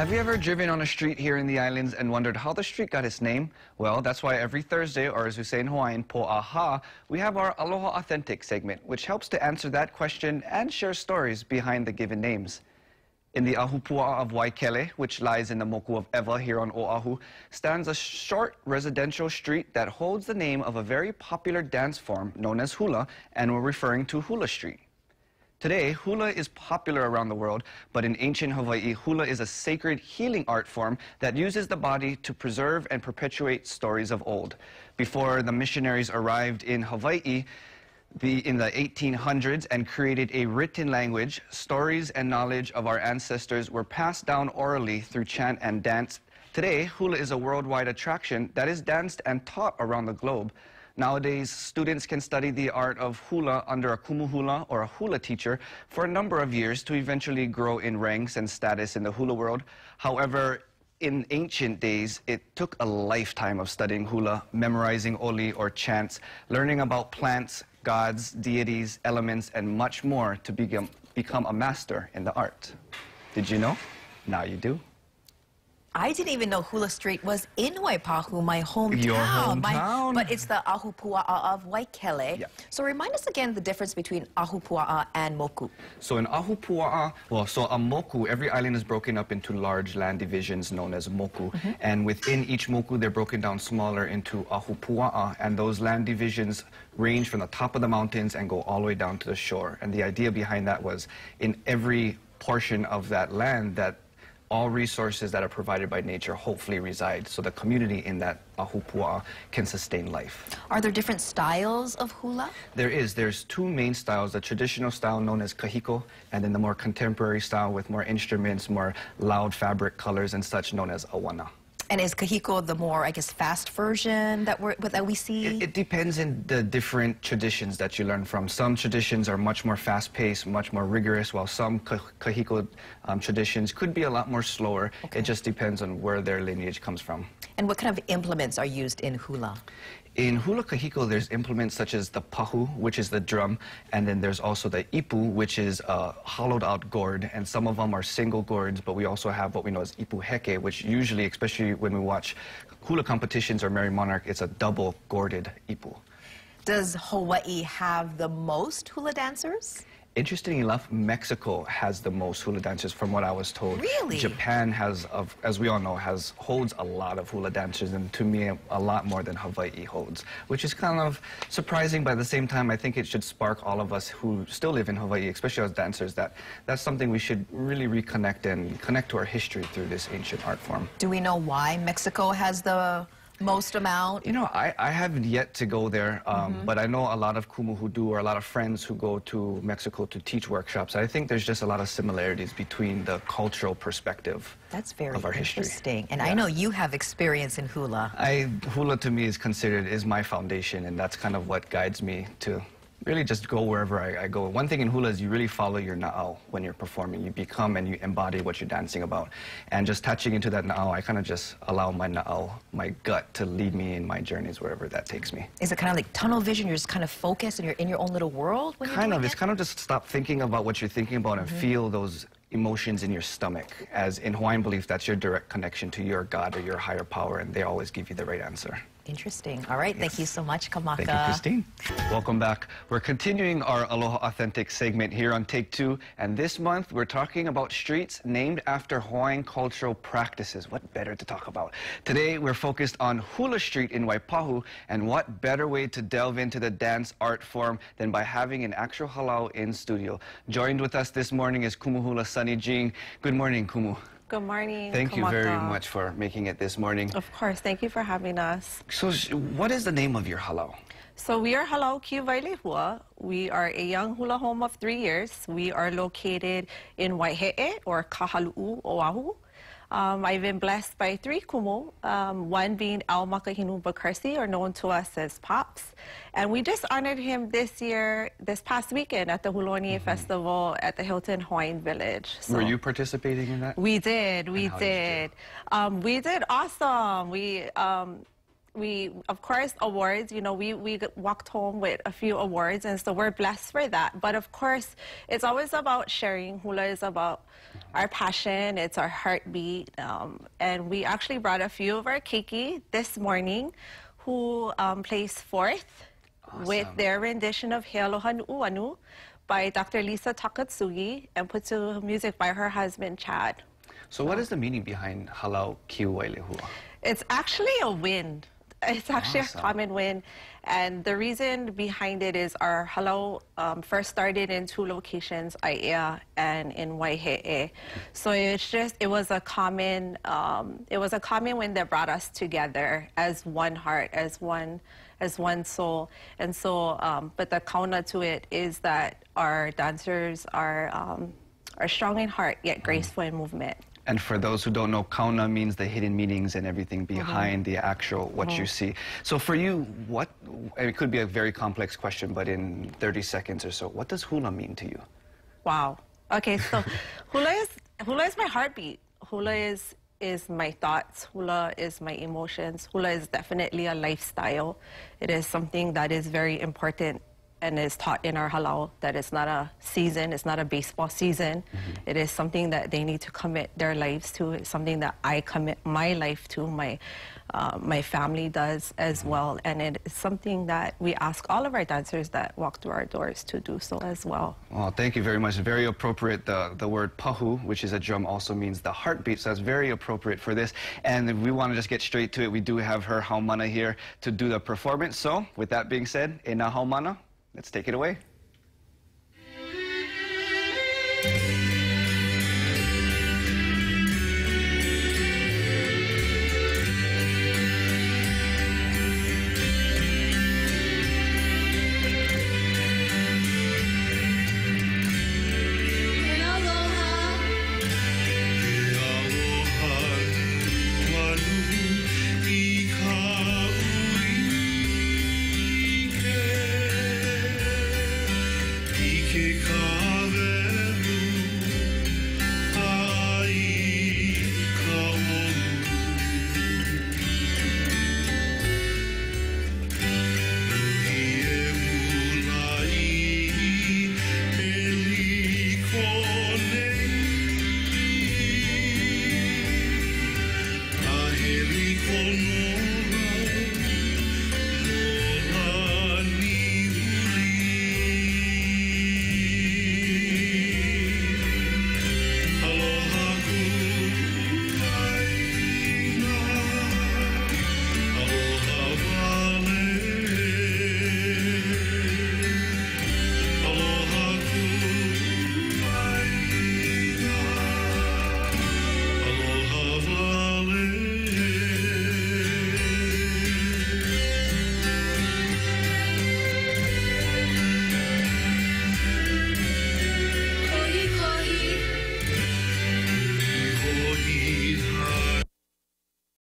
Have you ever driven on a street here in the islands and wondered how the street got its name? Well, that's why every Thursday, or as we say in Hawaiian, po'aha, we have our Aloha Authentic segment, which helps to answer that question and share stories behind the given names. In the Ahupua'a of Waikele, which lies in the Moku of Ewa here on Oahu, stands a short residential street that holds the name of a very popular dance form known as hula, and we're referring to Hula Street. Today, hula is popular around the world, but in ancient Hawaii, hula is a sacred healing art form that uses the body to preserve and perpetuate stories of old. Before the missionaries arrived in Hawaii in the 1800s and created a written language, stories and knowledge of our ancestors were passed down orally through chant and dance. Today, hula is a worldwide attraction that is danced and taught around the globe. Nowadays, students can study the art of hula under a kumuhula or a hula teacher for a number of years to eventually grow in ranks and status in the hula world. However, in ancient days, it took a lifetime of studying hula, memorizing oli or chants, learning about plants, gods, deities, elements, and much more to become a master in the art. Did you know? Now you do. I didn't even know Hula Street was in Waipahu, my hometown. Your hometown. But it's the Ahupua'a of Waikele. Yeah. So remind us again the difference between Ahupua'a and Moku. So in Ahupua'a, so a moku, every island is broken up into large land divisions known as moku. And within each moku, they're broken down smaller into Ahupua'a. And those land divisions range from the top of the mountains and go all the way down to the shore. And the idea behind that was in every portion of that land that all resources that are provided by nature hopefully reside, so the community in that Ahupua'a can sustain life. Are there different styles of hula? There's two main styles, the traditional style known as kahiko, and then the more contemporary style with more instruments, more loud fabric colors and such, known as awana. And is kahiko the more, I guess, fast version that we see? It depends in the different traditions that you learn from. Some traditions are much more fast-paced, much more rigorous, while some kahiko traditions could be a lot more slower. Okay. It just depends on where their lineage comes from. And what kind of implements are used in hula? In hula kahiko, there's implements such as the pahu, which is the drum, and then there's also the ipu, which is a hollowed-out gourd, and some of them are single gourds, but we also have what we know as ipu heke, which usually, especially when we watch hula competitions or Merry Monarch, it's a double gourded ipu. Does Hawaii have the most hula dancers? Interestingly enough, Mexico has the most hula dancers, from what I was told. Really? Japan has, as we all know, holds a lot of hula dancers, and to me, a lot more than Hawaii holds, which is kind of surprising, but at the same time, I think it should spark all of us who still live in Hawaii, especially as dancers, that's something we should really reconnect and connect to our history through this ancient art form. Do we know why Mexico has the most amount? You know, I haven't yet to go there, but I know a lot of kumu who do, or a lot of friends who go to Mexico to teach workshops. I think there's just a lot of similarities between the cultural perspective of our history. Interesting. And I know you have experience in hula. Hula to me is my foundation, and that's kind of what guides me to really just go wherever I go. One thing in hula is you really follow your na'au when you're performing. You become and you embody what you're dancing about. And just touching into that na'au, I kind of just allow my na'au, my gut, to lead me in my journeys wherever that takes me. Is it kind of like tunnel vision? You're just kind of focused and you're in your own little world when you're doing it? It's kind of just stop thinking about what you're thinking about and feel those emotions in your stomach. As in Hawaiian belief, that's your direct connection to your God or your higher power, and they always give you the right answer. Interesting. All right. Yes. Thank you so much, Kamaka. Thank you, Christine. Welcome back. We're continuing our Aloha Authentic segment here on Take Two, and this month we're talking about streets named after Hawaiian cultural practices. What better to talk about? Today we're focused on Hula Street in Waipahu, and what better way to delve into the dance art form than by having an actual halau in studio. Joined with us this morning is Kumu Hula Sunny Jing. Good morning, Kumu. Good morning. Thank you very much for making it this morning. Of course. Thank you for having us. So what is the name of your halau? So we are Halau Kiwailehua. We are a young hula home of 3 years. We are located in Waihe'e, or Kahalu'u, Oahu. I've been blessed by 3 kumu, one being Al Makahinu Bakarsi, or known to us as Pops. And we just honored him this past weekend at the Huloni Festival at the Hilton Hawaiian Village. So were you participating in that? We did. We did awesome. We, of course, awards, you know, we walked home with a few awards, and so we're blessed for that. But of course, it's always about sharing. Hula is about our passion, it's our heartbeat. And we actually brought a few of our keiki this morning who placed fourth with their rendition of He Aloha Nu'uanu by Dr. Lisa Takatsugi and put to music by her husband, Chad. So what is the meaning behind Halau Kiu Wailehua? It's actually a wind. It's actually Awesome. a common wind. And the reason behind it is our halau first started in two locations, Aiea and in Waihe'e. So it was a common wind that brought us together as one heart, as one soul. And so, but the kauna to it is that our dancers are strong in heart, yet graceful in movement. And for those who don't know, kauna means the hidden meanings and everything behind the actual what you see. So for you, it could be a very complex question, but in 30 seconds or so, what does hula mean to you? Wow. Okay, so hula is my heartbeat. Hula is my thoughts. Hula is my emotions. Hula is definitely a lifestyle. It is something that is very important and is taught in our halau, that it's not a season, it's not a baseball season. It is something that they need to commit their lives to. It's something that I commit my life to, my family does as well. And it is something that we ask all of our dancers that walk through our doors to do so as well. Well, thank you very much. Very appropriate. The word pahu, which is a drum, also means the heartbeat, so that's very appropriate for this. And we want to just get straight to it. We do have her haumana here to do the performance. So with that being said, Ena haumana, let's take it away.